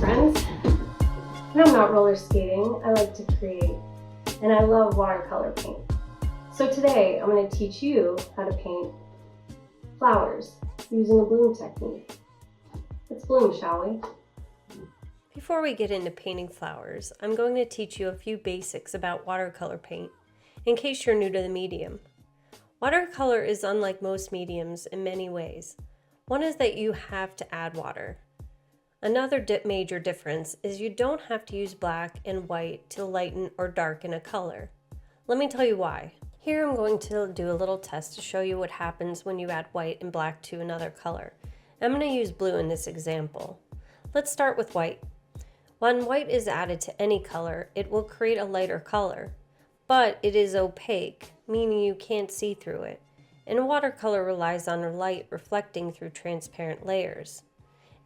friends. When I'm not roller skating, I like to create, and I love watercolor paint. So today I'm going to teach you how to paint flowers using a bloom technique. Let's bloom, shall we? Before we get into painting flowers, I'm going to teach you a few basics about watercolor paint, in case you're new to the medium. Watercolor is unlike most mediums in many ways. One is that you have to add water. Another major difference is you don't have to use black and white to lighten or darken a color. Let me tell you why. Here I'm going to do a little test to show you what happens when you add white and black to another color. I'm going to use blue in this example. Let's start with white. When white is added to any color, it will create a lighter color, but it is opaque, meaning you can't see through it. And watercolor relies on light reflecting through transparent layers,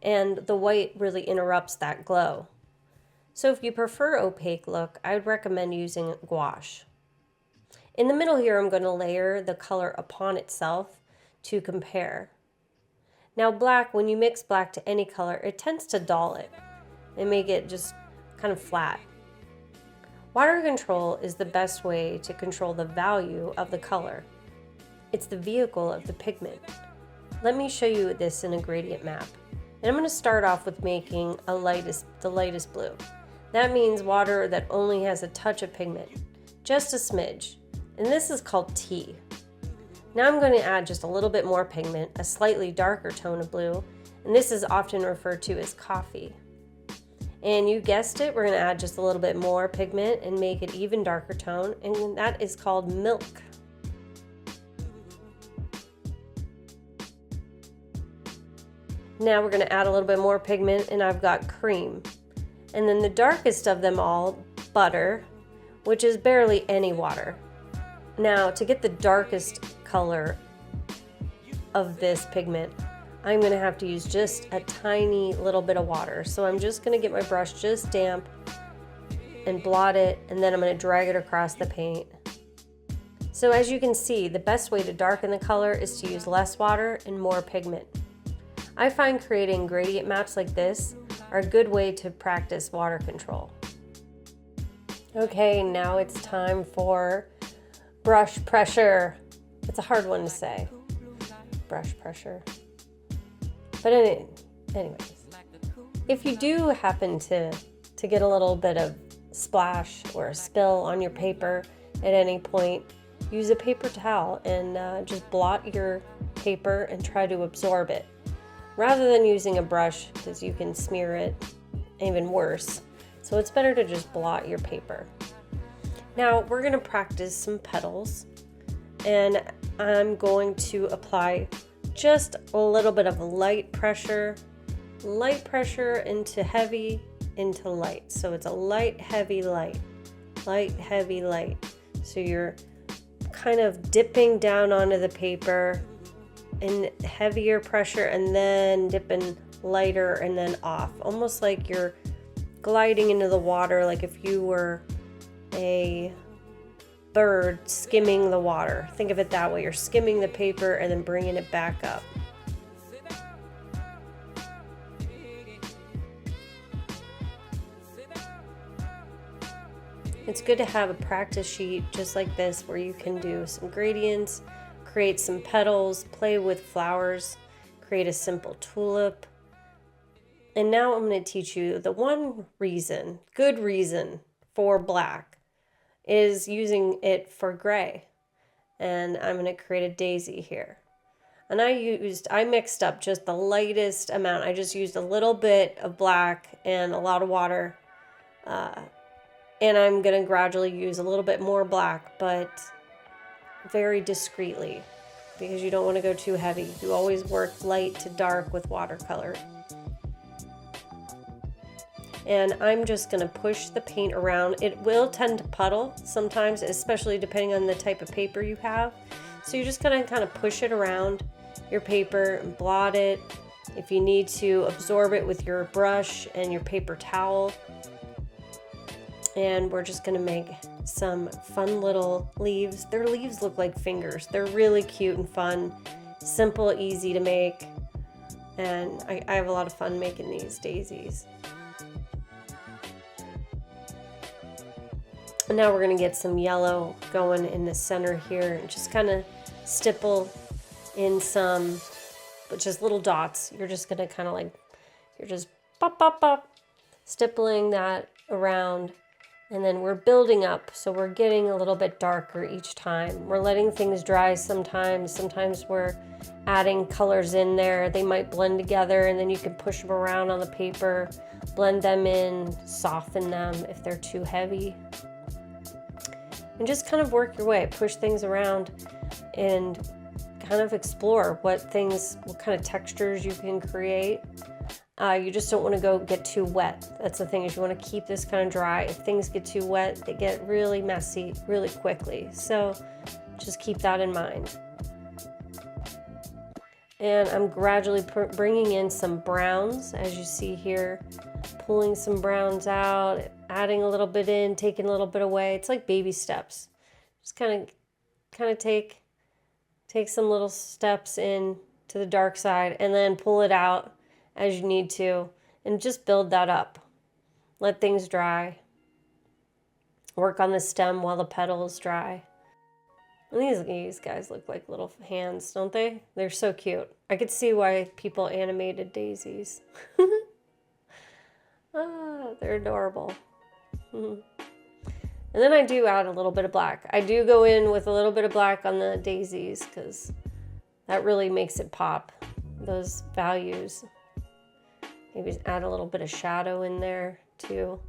and the white really interrupts that glow. So if you prefer opaque look, I would recommend using gouache. In the middle here, I'm going to layer the color upon itself to compare. Now black, when you mix black to any color, it tends to dull it and make it just kind of flat. Water control is the best way to control the value of the color. It's the vehicle of the pigment. Let me show you this in a gradient map. And I'm going to start off with making the lightest blue. That means water that only has a touch of pigment, just a smidge. And this is called tea. Now I'm going to add just a little bit more pigment, a slightly darker tone of blue, and this is often referred to as coffee. And you guessed it, we're going to add just a little bit more pigment and make it even darker tone, and that is called milk. Now we're going to add a little bit more pigment, and I've got cream. And then the darkest of them all, butter, which is barely any water. Now to get the darkest color of this pigment, I'm going to have to use just a tiny little bit of water. So I'm just going to get my brush just damp and blot it, and then I'm going to drag it across the paint. So as you can see, the best way to darken the color is to use less water and more pigment. I find creating gradient maps like this are a good way to practice water control. Okay, now it's time for brush pressure. It's a hard one to say, brush pressure. But anyways, if you do happen to get a little bit of splash or a spill on your paper at any point, use a paper towel and just blot your paper and try to absorb it, rather than using a brush, because you can smear it even worse. So it's better to just blot your paper. Now we're going to practice some petals, and I'm going to apply just a little bit of light pressure into heavy, into light. So it's a light, heavy, light, light, heavy, light. So you're kind of dipping down onto the paper in heavier pressure and then dipping lighter and then off, almost like you're gliding into the water, like if you were a bird skimming the water. Think of it that way. You're skimming the paper and then bringing it back up. It's good to have a practice sheet just like this where you can do some gradients, create some petals, play with flowers, create a simple tulip. And now I'm going to teach you the one reason, good reason for black is using it for gray. And I'm going to create a daisy here. And I mixed up just the lightest amount. I just used a little bit of black and a lot of water. And I'm going to gradually use a little bit more black, but very discreetly, because you don't want to go too heavy. You always work light to dark with watercolor. And I'm just going to push the paint around. It will tend to puddle sometimes, especially depending on the type of paper you have. So you're just going to kind of push it around your paper and blot it. If you need to, absorb it with your brush and your paper towel. And we're just going to make some fun little leaves. Their leaves look like fingers. They're really cute and fun, simple, easy to make. And I have a lot of fun making these daisies. And now we're going to get some yellow going in the center here and just kind of stipple in some, but just little dots. You're just going to kind of like, you're just pop, pop, pop, stippling that around. And then we're building up. So we're getting a little bit darker each time. We're letting things dry sometimes. Sometimes we're adding colors in there. They might blend together and then you can push them around on the paper, blend them in, soften them if they're too heavy. And just kind of work your way, push things around and kind of explore what kind of textures you can create. You just don't want to get too wet. That's the thing, is you want to keep this kind of dry. If things get too wet, they get really messy really quickly. So just keep that in mind. And I'm gradually bringing in some browns, as you see here, pulling some browns out, adding a little bit in, taking a little bit away. It's like baby steps. Just kind of take some little steps in to the dark side and then pull it out as you need to and just build that up. Let things dry. Work on the stem while the petals dry. And these guys look like little hands, don't they? They're so cute. I could see why people animated daisies. They're adorable. And then I do add a little bit of black. I do go in with a little bit of black on the daisies because that really makes it pop, those values. Maybe add a little bit of shadow in there too.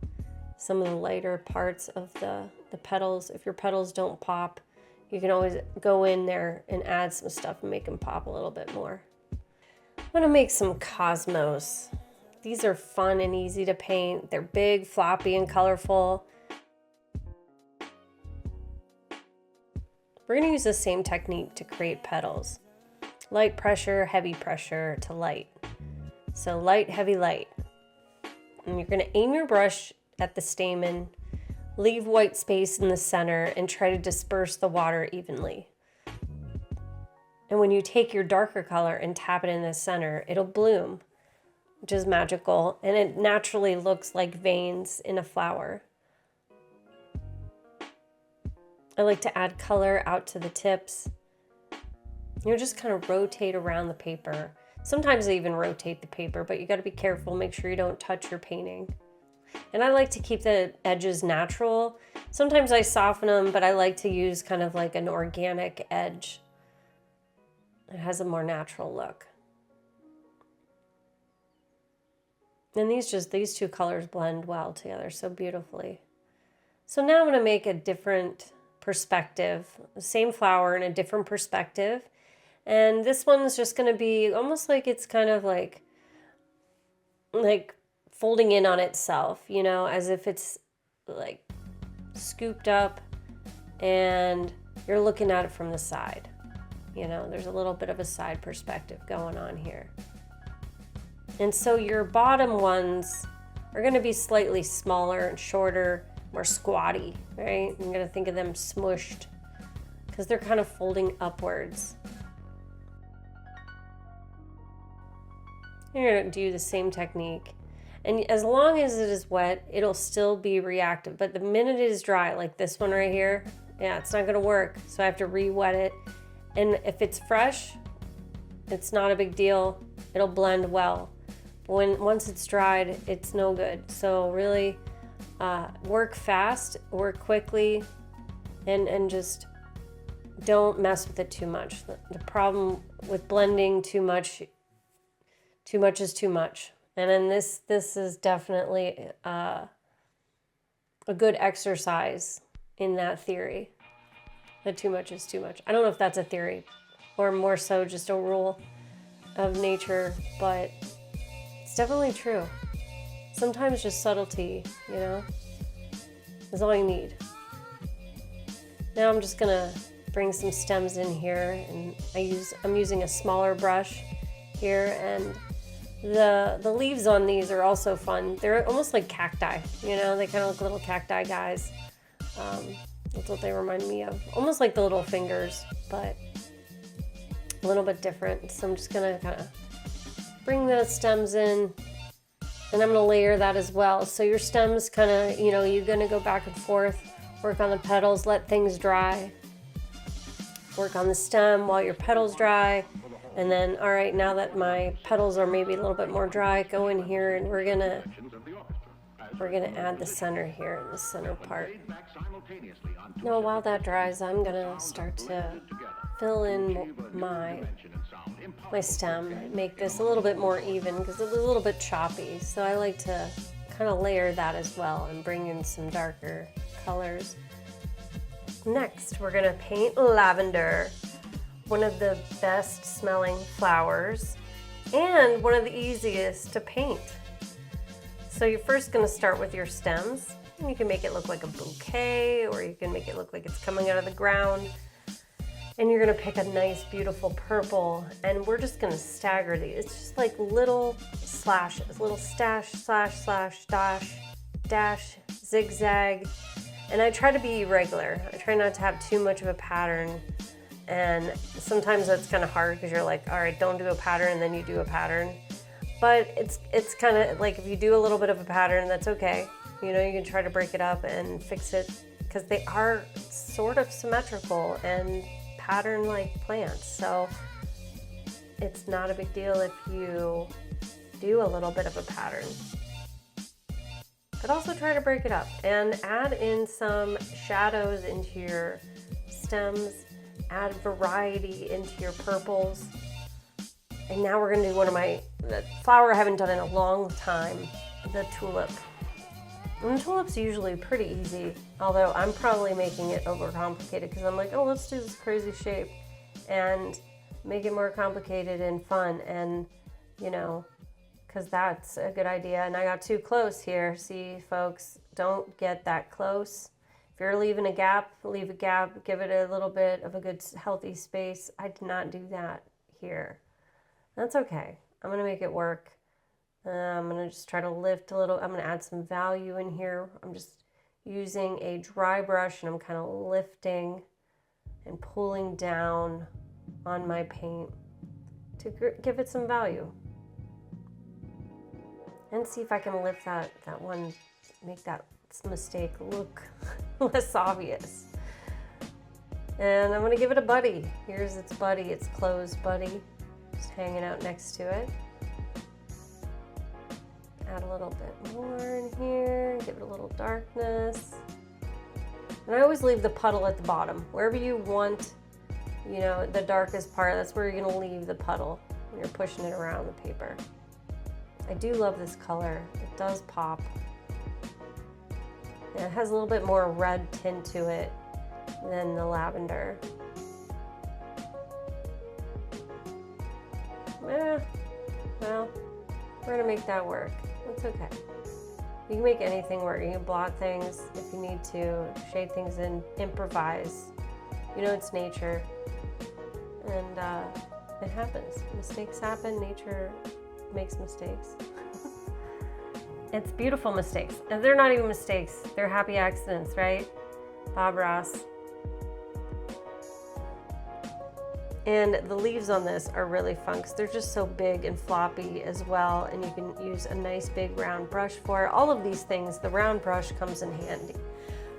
Some of the lighter parts of the petals. If your petals don't pop, you can always go in there and add some stuff and make them pop a little bit more. I'm gonna make some cosmos. These are fun and easy to paint. They're big, floppy, and colorful. We're gonna use the same technique to create petals. Light pressure, heavy pressure to light. So light, heavy, light. And you're gonna aim your brush at the stamen, leave white space in the center, and try to disperse the water evenly. And when you take your darker color and tap it in the center, it'll bloom, which is magical, and it naturally looks like veins in a flower. I like to add color out to the tips. You just kind of rotate around the paper. Sometimes I even rotate the paper, but you got to be careful, make sure you don't touch your painting. And I like to keep the edges natural. Sometimes I soften them, but I like to use kind of like an organic edge. It has a more natural look. And these two colors blend well together so beautifully. So now I'm going to make a different perspective, the same flower in a different perspective. And this one's just going to be almost like it's kind of like folding in on itself, you know, as if it's like scooped up and you're looking at it from the side. You know, there's a little bit of a side perspective going on here. And so your bottom ones are going to be slightly smaller and shorter, more squatty, right? I'm going to think of them smushed because they're kind of folding upwards. You're going to do the same technique. And as long as it is wet, it'll still be reactive. But the minute it is dry, like this one right here, yeah, it's not going to work. So I have to re-wet it. And if it's fresh, it's not a big deal. It'll blend well. But once it's dried, it's no good. So really work fast, work quickly, and just don't mess with it too much. The problem with blending too much is too much. And then this is definitely a good exercise in that theory. That too much is too much. I don't know if that's a theory or more so just a rule of nature, but it's definitely true. Sometimes just subtlety, you know, is all you need. Now I'm just gonna bring some stems in here, and I'm using a smaller brush here, and the leaves on these are also fun. They're almost like cacti, you know, they kind of look little cacti guys. That's what they remind me of. Almost like the little fingers, but a little bit different. So I'm just gonna kind of bring the stems in And I'm gonna layer that as well. So your stems kind of, you know, you're gonna go back and forth, work on the petals, let things dry. Work on the stem while your petals dry. And then, all right, now that my petals are maybe a little bit more dry, go in here and we're gonna add the center here, the center part. Now while that dries, I'm gonna start to fill in my stem, make this a little bit more even because it was a little bit choppy. So I like to kind of layer that as well and bring in some darker colors. Next, we're gonna paint lavender, one of the best smelling flowers and one of the easiest to paint. So you're first gonna start with your stems. You can make it look like a bouquet, or you can make it look like it's coming out of the ground. And you're gonna pick a nice, beautiful purple, and we're just gonna stagger these. It's just like little slashes, little stash, slash, slash, dash, zigzag. And I try to be irregular. I try not to have too much of a pattern. And sometimes that's kind of hard because you're like, all right, don't do a pattern, and then you do a pattern. But it's kind of like if you do a little bit of a pattern, that's okay. You know, you can try to break it up and fix it because they are sort of symmetrical and pattern-like plants. So it's not a big deal if you do a little bit of a pattern. But also try to break it up and add in some shadows into your stems, add variety into your purples. And now we're gonna do the flower I haven't done in a long time, the tulip. And the tulip's usually pretty easy, although I'm probably making it overcomplicated because I'm like, oh, let's do this crazy shape and make it more complicated and fun, and you know, because that's a good idea. And I got too close here. See, folks, don't get that close. If you're leaving a gap, leave a gap, give it a little bit of a good healthy space. I did not do that here. That's okay. I'm gonna make it work. I'm gonna just try to lift a little. I'm gonna add some value in here. I'm just using a dry brush and I'm kind of lifting and pulling down on my paint to give it some value. And see if I can lift that one, make that mistake look less obvious. And I'm gonna give it a buddy. Here's its buddy, its closed buddy, just hanging out next to it. Add a little bit more in here, give it a little darkness. And I always leave the puddle at the bottom. Wherever you want, you know, the darkest part, that's where you're gonna leave the puddle when you're pushing it around the paper. I do love this color. It does pop. And it has a little bit more red tint to it than the lavender. Well, we're gonna make that work. It's okay. You can make anything work. You can blot things if you need to, shade things in, improvise. You know, it's nature. And it happens. Mistakes happen. Nature makes mistakes. It's beautiful mistakes. And they're not even mistakes. They're happy accidents, right? Bob Ross. And the leaves on this are really fun because they're just so big and floppy as well. And you can use a nice big round brush for it. All of these things, the round brush comes in handy.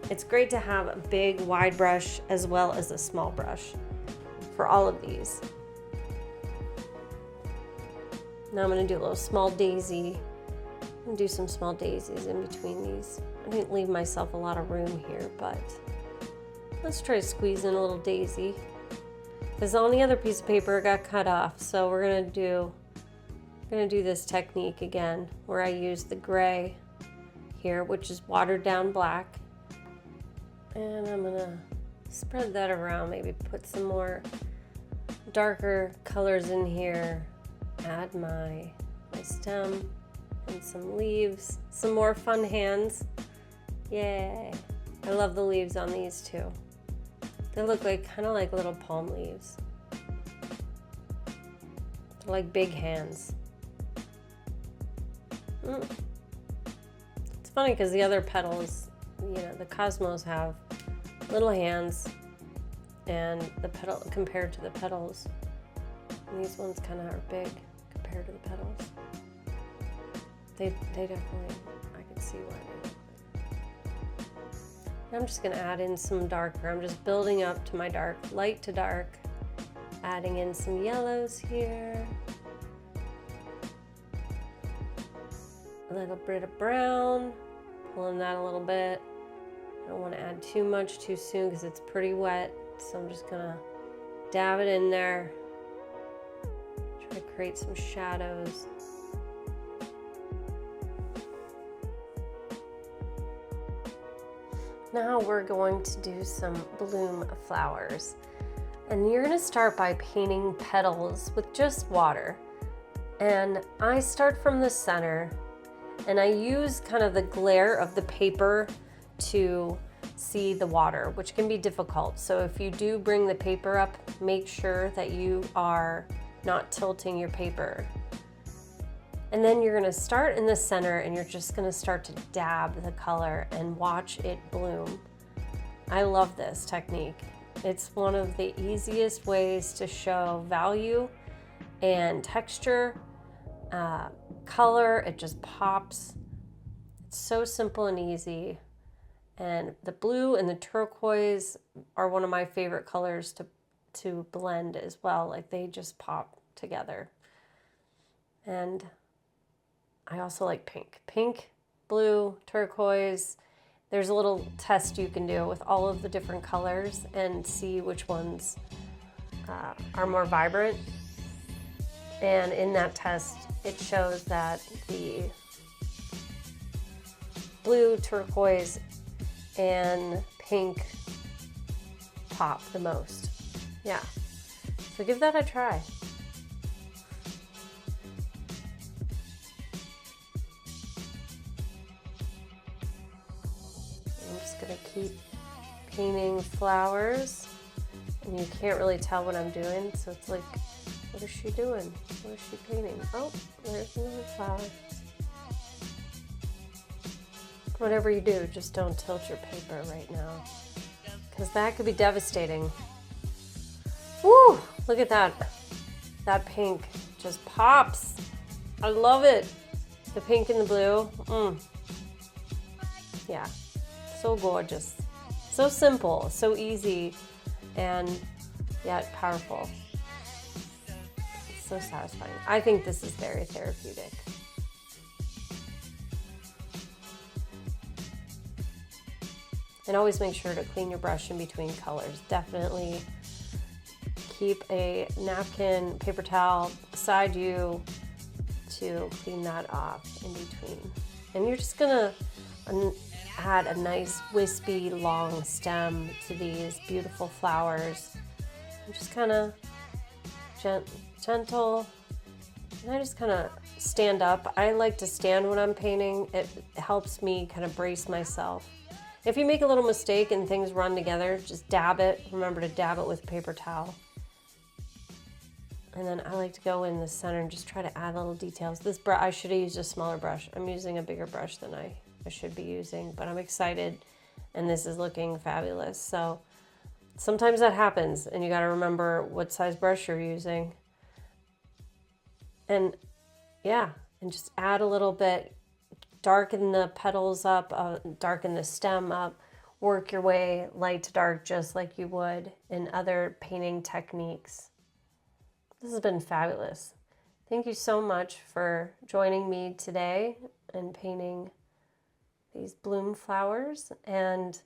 It's great to have a big wide brush as well as a small brush for all of these. Now I'm gonna do a little small daisy. I'm gonna do some small daisies in between these. I didn't leave myself a lot of room here, but let's try to squeeze in a little daisy. Because on the other piece of paper it got cut off, so we're gonna do this technique again, where I use the gray here, which is watered down black, and I'm gonna spread that around. Maybe put some more darker colors in here. Add my stem and some leaves, some more fun hands. Yay! I love the leaves on these too. They look like kind of like little palm leaves. They're like big hands. It's funny because the other petals, you know, the cosmos have little hands, and the petal compared to the petals, and these ones kind of are big compared to the petals. They definitely, I can see why they look like. I'm just gonna add in some darker. I'm just building up to my dark, light to dark, adding in some yellows here. A little bit of brown, pulling that a little bit. I don't want to add too much too soon because it's pretty wet, so I'm just gonna dab it in there. Try to create some shadows. Now we're going to do some bloom flowers. And you're gonna start by painting petals with just water. And I start from the center, and I use kind of the glare of the paper to see the water, which can be difficult. So if you do bring the paper up, make sure that you are not tilting your paper. And then you're gonna start in the center, and you're just gonna start to dab the color and watch it bloom. I love this technique. It's one of the easiest ways to show value and texture, color. It just pops. It's so simple and easy. And the blue and the turquoise are one of my favorite colors to blend as well. Like, they just pop together. And I also like pink. Pink, blue, turquoise. There's a little test you can do with all of the different colors and see which ones are more vibrant. And in that test, it shows that the blue, turquoise, and pink pop the most. Yeah, so give that a try. I'm just gonna keep painting flowers, and you can't really tell what I'm doing, so it's like, what is she doing? What is she painting? Oh, there's another flower. Whatever you do, just don't tilt your paper right now, because that could be devastating. Woo! Look at that. That pink just pops. I love it. The pink and the blue. Yeah, so gorgeous. So simple, so easy, and yet powerful. It's so satisfying. I think this is very therapeutic. And always make sure to clean your brush in between colors. Definitely keep a napkin, paper towel beside you to clean that off in between. And you're just gonna add a nice wispy long stem to these beautiful flowers. And just kind of gentle. And I just kind of stand up. I like to stand when I'm painting. It helps me kind of brace myself. If you make a little mistake and things run together, just dab it. Remember to dab it with a paper towel. And then I like to go in the center and just try to add little details. This brush, I should have used a smaller brush. I'm using a bigger brush than I should be using, but I'm excited, and this is looking fabulous. So sometimes that happens, and you got to remember what size brush you're using. And yeah, and just add a little bit. Darken the petals up, darken the stem up, work your way light to dark just like you would in other painting techniques. This has been fabulous. Thank you so much for joining me today and painting these bloom flowers and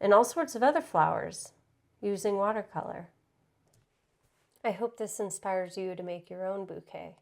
all sorts of other flowers using watercolor. I hope this inspires you to make your own bouquet.